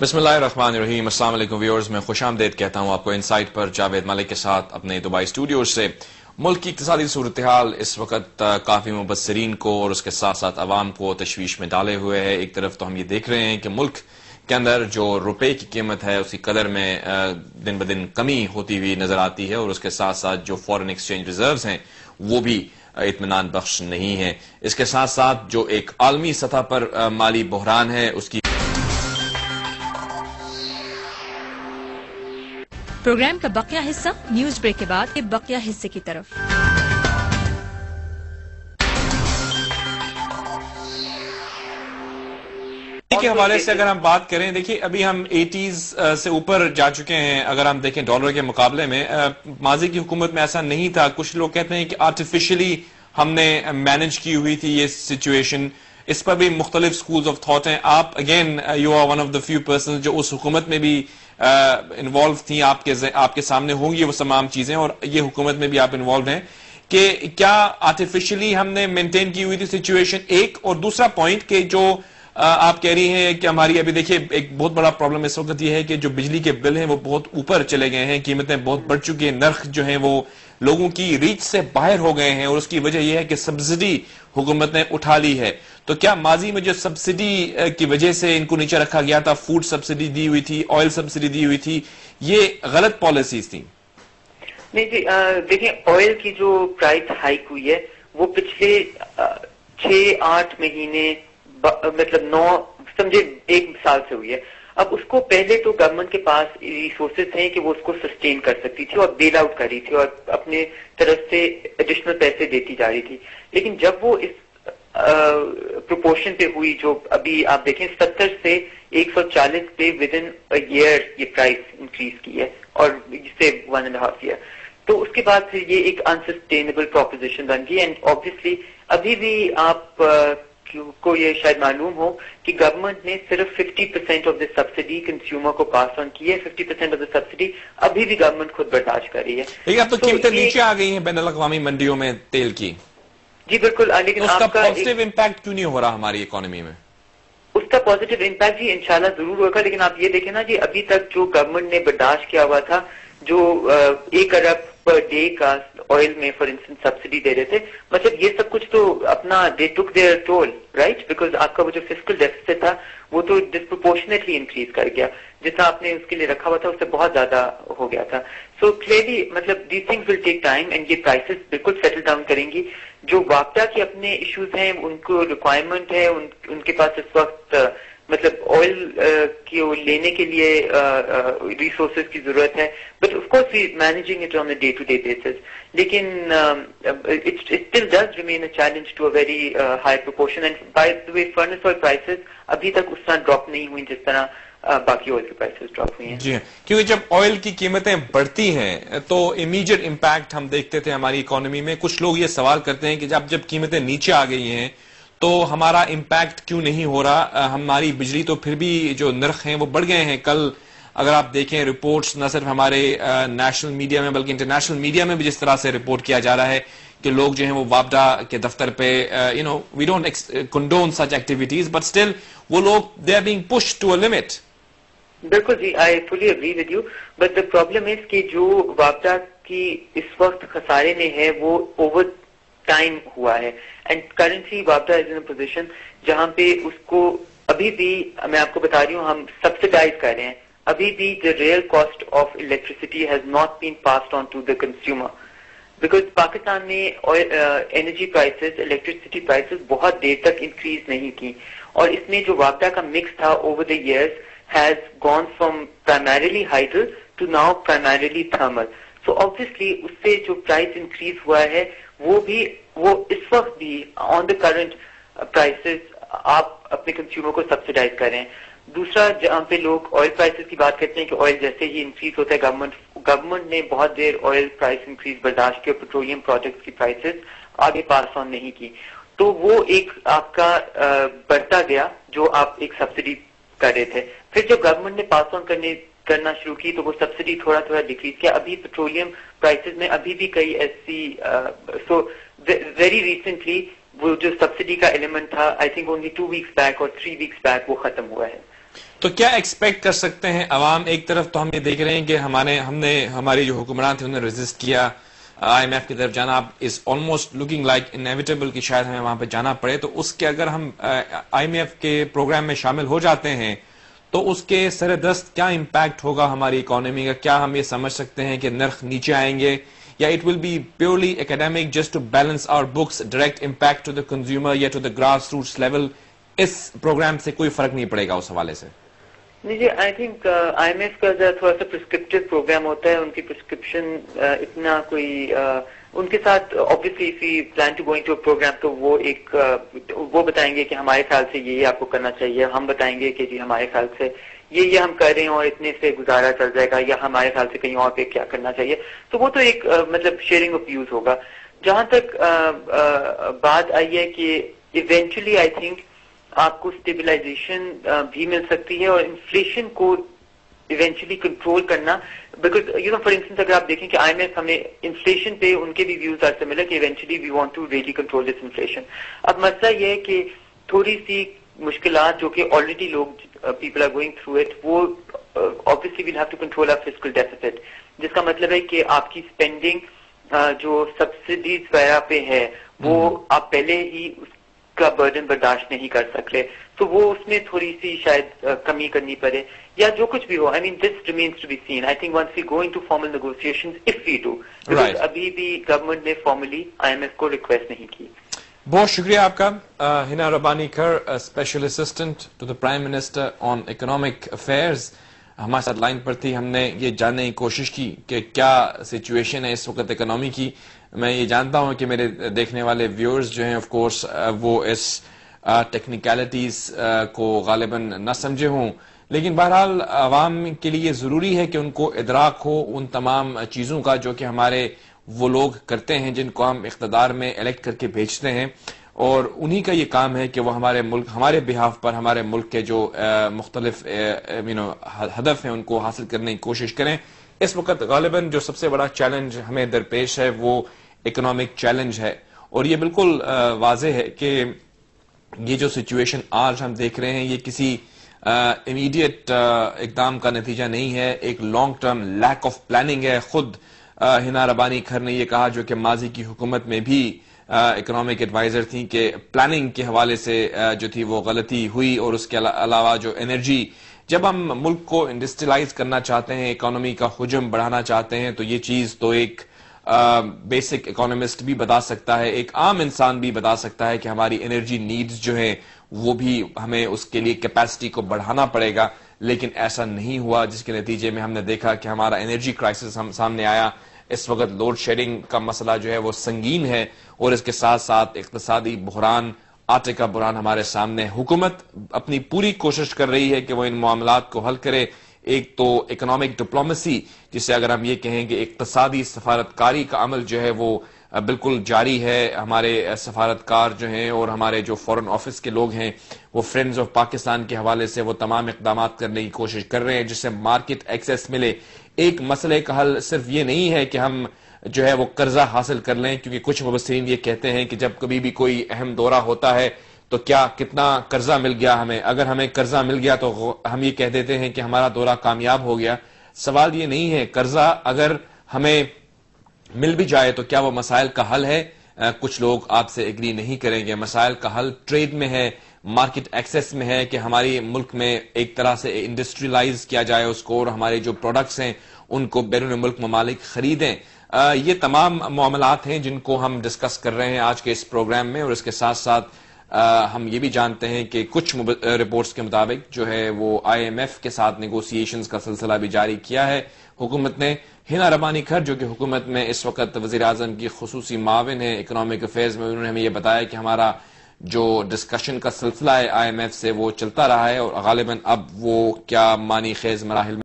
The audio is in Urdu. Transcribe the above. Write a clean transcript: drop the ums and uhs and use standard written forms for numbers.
بسم اللہ الرحمن الرحیم. السلام علیکم ویورز، میں خوش آمدید کہتا ہوں آپ کو انسائٹ پر جاوید ملک کے ساتھ اپنے دبئی اسٹوڈیوز سے. ملک کی اقتصادی صورتحال اس وقت کافی مبصرین کو اور اس کے ساتھ ساتھ عوام کو تشویش میں ڈالے ہوئے ہے. ایک طرف تو ہم یہ دیکھ رہے ہیں کہ ملک کے اندر جو روپے کی قیمت ہے اس کی قدر میں دن بدن کمی ہوتی ہوئی نظر آتی ہے، اور اس کے ساتھ ساتھ جو فارن ایکسچینج ریزروز ہیں وہ بھی اطمینان بخش نہیں ہے. اس کے ساتھ ساتھ جو ایک عالمی سطح پر مالی بحران ہے اس کی پروگرام کا بقیہ حصہ نیوز بریک کے بعد کے بقیہ حصے کی طرف. کے حوالے سے اگر ہم بات کریں، دیکھیے ابھی ہم 80s سے اوپر جا چکے ہیں. اگر ہم دیکھیں ڈالر کے مقابلے میں ماضی کی حکومت میں ایسا نہیں تھا. کچھ لوگ کہتے ہیں کہ آرٹیفیشلی ہم نے مینج کی ہوئی تھی یہ سچویشن. اس پر بھی مختلف سکولز آف تھاٹ ہیں. آپ again you are one of the few persons جو اس حکومت میں بھی انوالو تھیں. آپ کے سامنے ہوں گی وہ تمام چیزیں، اور یہ حکومت میں بھی آپ انوالوڈ ہیں کہ کیا آرٹیفیشلی ہم نے مینٹین کی ہوئی تھی سچویشن، ایک. اور دوسرا پوائنٹ کہ جو آپ کہہ رہی ہیں کہ ہماری ابھی دیکھیے ایک بہت بڑا پرابلم اس وقت یہ ہے کہ جو بجلی کے بل ہیں وہ بہت اوپر چلے گئے ہیں، قیمتیں بہت بڑھ چکی ہیں، نرخ جو ہیں وہ لوگوں کی ریچ سے باہر ہو گئے ہیں، اور اس کی وجہ یہ ہے کہ سبسڈی حکومت نے اٹھا لی ہے. تو کیا ماضی میں جو سبسڈی کی وجہ سے ان کو نیچے رکھا گیا تھا، فوڈ سبسڈی دی ہوئی تھی، آئل سبسڈی دی ہوئی تھی، یہ غلط پالیسیز تھیں؟ نہیں جی، دیکھیں آئل کی جو پرائس ہائیک ہوئی ہے وہ پچھلے 6-8 مہینے مطلب 9 سمجھے 1 سال سے ہوئی ہے. اب اس کو پہلے تو گورنمنٹ کے پاس ریسورسز ہیں کہ وہ اس کو سسٹین کر سکتی تھی اور بیل آؤٹ کر رہی تھی اور اپنے طرف سے ایڈیشنل پیسے دیتی جا رہی تھی. لیکن جب وہ اس پروپورشن پہ ہوئی جو ابھی آپ دیکھیں 70 سے 140 پہ ود ان ایئر یہ پرائس انکریز کی ہے، اور اس سے 1.5 ایئر. تو اس کے بعد پھر یہ ایک انسسٹینیبل پروپوزیشن بن گئی. اینڈ آبویسلی ابھی بھی آپ کو یہ شاید معلوم ہو کہ گورنمنٹ نے صرف 50% آف دا سبسڈی کنزیومر کو پاس آن کی ہے. 50% آف دا سبسڈی ابھی بھی گورنمنٹ خود برداشت کر رہی ہے. لیکن اب تو قیمتیں نیچے آ گئی ہیں بین الاقوامی منڈیوں میں تیل کی. جی بالکل، لیکن اس کا پازیٹیو امپیکٹ کیوں نہیں ہو رہا ہماری اکانومی میں؟ اس کا پازیٹیو امپیکٹ جی انشاءاللہ ضرور ہوگا. لیکن آپ یہ دیکھیں نا جی، ابھی تک جو گورنمنٹ نے برداشت کیا ہوا تھا، جو 1 ارب پر ڈے کا آئل میں فار انسٹنس سبسڈی دے رہے تھے، مطلب یہ سب کچھ تو اپنا دے ٹک دیئر ٹول رائٹ، بیکاز آپ کا وہ جو فسکل ڈیفیسٹ تھا وہ تو ڈسپروپورشنیٹلی انکریز کر گیا. جتنا آپ نے اس کے لیے رکھا ہوا تھا اس سے بہت زیادہ ہو گیا تھا. سو کلیئرلی مطلب these things will take time and یہ پرائسز بالکل سیٹل ڈاؤن کریں گی. جو واپڈا کے اپنے ایشوز ہیں ان کو ریکوائرمنٹ ہے، ان کے پاس اس وقت مطلب آئل کو لینے کے لیے ریسورسز کی ضرورت ہے، but of course we managing it on a day to day basis. لیکن it still does remain a challenge to a very high proportion. And by the way, furnace oil prices ابھی تک اس طرح ڈراپ نہیں ہوئی جس طرح باقی آئل کی پرائسز ڈراپ ہوئی ہیں. جی ہاں، کیونکہ جب آئل کی قیمتیں بڑھتی ہیں تو امیجیٹ امپیکٹ ہم دیکھتے تھے ہماری اکانومی میں. کچھ لوگ یہ سوال کرتے ہیں کہ جب قیمتیں نیچے آ گئی ہیں تو ہمارا امپیکٹ کیوں نہیں ہو رہا؟ ہماری بجلی تو پھر بھی جو نرخ ہیں وہ بڑھ گئے ہیں. کل اگر آپ دیکھیں رپورٹس نہ صرف ہمارے نیشنل میڈیا میں بلکہ انٹرنیشنل میڈیا میں بھی جس طرح سے رپورٹ کیا جا رہا ہے کہ لوگ جو ہیں وہ واپڈا کے دفتر پہ we don't condone such activities but still وہ لوگ they are being pushed to a limit. بالکل جی، I fully agree with you, but the problem is کہ جو واپڈا کی اس وقت خسارے میں ہے وہ اوور ٹائم ہوا ہے. اینڈ کرنٹلی واپڈا از ان پوزیشن جہاں پہ اس کو ابھی بھی میں آپ کو بتا رہی ہوں ہم سبسڈائز کر رہے ہیں. ابھی بھی the real cost of electricity has not been passed on to the consumer because Pakistan میں energy prices, electricity prices بہت دیر تک increase نہیں کی، اور اس میں جو واپڈا کا mix تھا over the years has gone from primarily hydro to now primarily thermal. So obviously اس سے جو price increase ہوا ہے وہ اس وقت بھی on the current prices آپ اپنے کنزیومر کو سبسڈائز کر رہے ہیں. دوسرا جہاں پہ لوگ آئل پرائسز کی بات کرتے ہیں کہ آئل جیسے ہی انکریز ہوتا ہے گورنمنٹ نے بہت دیر آئل پرائس انکریز برداشت کی اور پیٹرولیم پروڈکٹس کی پرائسز آگے پاس آن نہیں کی، تو وہ ایک آپ کا بڑھتا گیا جو آپ ایک سبسڈی کر رہے تھے. پھر جب گورنمنٹ نے پاس آن کرنا شروع کی تو وہ سبسڈی تھوڑا ڈیکریز کیا. ابھی پیٹرولیم پرائسز میں ابھی بھی کئی ایسی سو ویری ریسنٹلی وہ جو سبسڈی کا ایلیمنٹ تھا I think only 2 weeks back اور 3 ویکس بیک وہ ختم ہوا ہے. تو کیا ایکسپیکٹ کر سکتے ہیں عوام؟ ایک طرف تو ہم یہ دیکھ رہے ہیں کہ ہماری جو حکمران تھے انہوں نے ریزسٹ کیا آئی ایم ایف کی طرف جانا is almost looking like inevitable کہ شاید ہمیں وہاں پہ جانا پڑے. تو اس کے اگر ہم آئی ایم ایف کے پروگرام میں شامل ہو جاتے ہیں تو اس کے سر دست کیا امپیکٹ ہوگا ہماری اکانومی کا؟ کیا ہم یہ سمجھ سکتے ہیں کہ نرخ نیچے آئیں گے، یا it will be purely academic just to balance our books, direct impact to the consumer یا to the grass roots level اس پروگرام سے کوئی فرق نہیں پڑے گا اس حوالے سے؟ نہیں جی، آئی تھنک آئی ایم ایف کا تھوڑا سا پرسکرپٹیو پروگرام ہوتا ہے. ان کی پرسکرپشن اتنا کوئی ان کے ساتھ obviously if we plan to go into a program تو وہ بتائیں گے کہ ہمارے خیال سے یہ آپ کو کرنا چاہیے، ہم بتائیں گے کہ جی ہمارے خیال سے یہ ہم کر رہے ہیں اور اتنے سے گزارا چل جائے گا، یا ہمارے خیال سے کہیں اور پہ کیا کرنا چاہیے. تو وہ تو ایک مطلب شیئرنگ آف ویوز ہوگا. جہاں تک بات آئی ہے کہ ایونچولی آئی تھنک آپ کو اسٹیبلائزیشن بھی مل سکتی ہے اور انفلیشن کو ایونچولی کنٹرول کرنا، بیکاز فار انسٹنس اگر آپ دیکھیں کہ آئی ایم ایف ہمیں انفلیشن پہ ان کے بھی ویوز آج سے ملا کہ eventually we want to really control this inflation. اب مسئلہ یہ ہے کہ تھوڑی سی مشکلات جو کہ آلریڈی لوگ people are going through it, وہ obviously we'll have to control our fiscal deficit، جس کا مطلب ہے کہ آپ کی اسپینڈنگ جو سبسڈیز وغیرہ پہ ہے وہ آپ پہلے ہی اس کا برڈن برداشت نہیں کر سکتے، تو وہ اس میں تھوڑی سی شاید کمی کرنی پڑے یا جو کچھ بھی ہو. I mean this remains to be seen. I think once we go into formal negotiations if we do, because ابھی بھی گورنمنٹ نے فارملی آئی ایم ایف کو ریکویسٹ نہیں کی. بہت شکریہ آپ کا. Hina Rabbani Khar, special assistant to the prime minister on economic affairs, ہمارے ساتھ لائن پر تھی. ہم نے یہ جاننے کی کوشش کی کہ کیا سچویشن ہے اس وقت اکنامی کی. میں یہ جانتا ہوں کہ میرے دیکھنے والے ویورز جو ہیں آف کورس وہ اس ٹیکنیکلٹیز کو غالباً نہ سمجھے ہوں، لیکن بہرحال عوام کے لیے ضروری ہے کہ ان کو ادراک ہو ان تمام چیزوں کا جو کہ ہمارے وہ لوگ کرتے ہیں جن کو ہم اقتدار میں الیکٹ کر کے بھیجتے ہیں، اور انہی کا یہ کام ہے کہ وہ ہمارے ملک، ہمارے بہاف پر ہمارے ملک کے جو مختلف ہدف ہیں ان کو حاصل کرنے کی کوشش کریں. اس وقت غالباً جو سب سے بڑا چیلنج ہمیں درپیش ہے وہ اکنامک چیلنج ہے، اور یہ بالکل واضح ہے کہ یہ جو سچویشن آج ہم دیکھ رہے ہیں یہ کسی امیڈیٹ اقدام کا نتیجہ نہیں ہے، ایک long term lack of planning ہے. خود ہنا ربانی کھر نے یہ کہا، جو کہ ماضی کی حکومت میں بھی اکنامک ایڈوائزر تھیں، کہ پلاننگ کے حوالے سے جو تھی وہ غلطی ہوئی. اور اس کے علاوہ جو انرجی، جب ہم ملک کو انڈسٹریلائز کرنا چاہتے ہیں، اکانومی کا حجم بڑھانا چاہتے ہیں، تو یہ چیز تو ایک بیسک اکانومسٹ بھی بتا سکتا ہے، ایک عام انسان بھی بتا سکتا ہے کہ ہماری انرجی نیڈز جو ہیں وہ بھی ہمیں اس کے لیے کیپیسٹی کو بڑھانا پڑے گا. لیکن ایسا نہیں ہوا، جس کے نتیجے میں ہم نے دیکھا کہ ہمارا انرجی کرائسس ہم سامنے آیا. اس وقت لوڈ شیڈنگ کا مسئلہ جو ہے وہ سنگین ہے، اور اس کے ساتھ ساتھ اقتصادی بحران، آٹے کا بحران ہمارے سامنے. حکومت اپنی پوری کوشش کر رہی ہے کہ وہ ان معاملات کو حل کرے. ایک تو اکنامک ڈپلومیسی، جسے اگر ہم یہ کہیں کہ اقتصادی سفارتکاری کا عمل جو ہے وہ بالکل جاری ہے. ہمارے سفارتکار جو ہیں اور ہمارے جو فورن آفس کے لوگ ہیں وہ فرینڈز آف پاکستان کے حوالے سے وہ تمام اقدامات کرنے کی کوشش کر رہے ہیں جس سے مارکیٹ ایکسیس ملے. ایک مسئلے کا حل صرف یہ نہیں ہے کہ ہم جو ہے وہ قرضہ حاصل کر لیں، کیونکہ کچھ مبصرین یہ کہتے ہیں کہ جب کبھی بھی کوئی اہم دورہ ہوتا ہے تو کیا کتنا قرضہ مل گیا ہمیں، اگر ہمیں قرضہ مل گیا تو ہم یہ کہہ دیتے ہیں کہ ہمارا دورہ کامیاب ہو گیا. سوال یہ نہیں ہے. قرضہ اگر ہمیں مل بھی جائے تو کیا وہ مسائل کا حل ہے؟ کچھ لوگ آپ سے ایگری نہیں کریں گے. مسائل کا حل ٹریڈ میں ہے، مارکیٹ ایکسیس میں ہے، کہ ہماری ملک میں ایک طرح سے انڈسٹریلائز کیا جائے اس کو، اور ہمارے جو پروڈکٹس ہیں ان کو بیرون ملک ممالک خریدیں. یہ تمام معاملات ہیں جن کو ہم ڈسکس کر رہے ہیں آج کے اس پروگرام میں. اور اس کے ساتھ ساتھ ہم یہ بھی جانتے ہیں کہ کچھ رپورٹس کے مطابق جو ہے وہ آئی ایم ایف کے ساتھ نیگوسیشنز کا سلسلہ بھی جاری کیا ہے حکومت نے. ہنا ربانی کھر جو کہ حکومت میں اس وقت وزیر اعظم کی خصوصی معاون ہے اکنامک افیئرز میں، انہوں نے ہمیں یہ بتایا کہ ہمارا جو ڈسکشن کا سلسلہ ہے آئی ایم ایف سے وہ چلتا رہا ہے، اور غالباً اب وہ کیا معنی خیز مراحل میں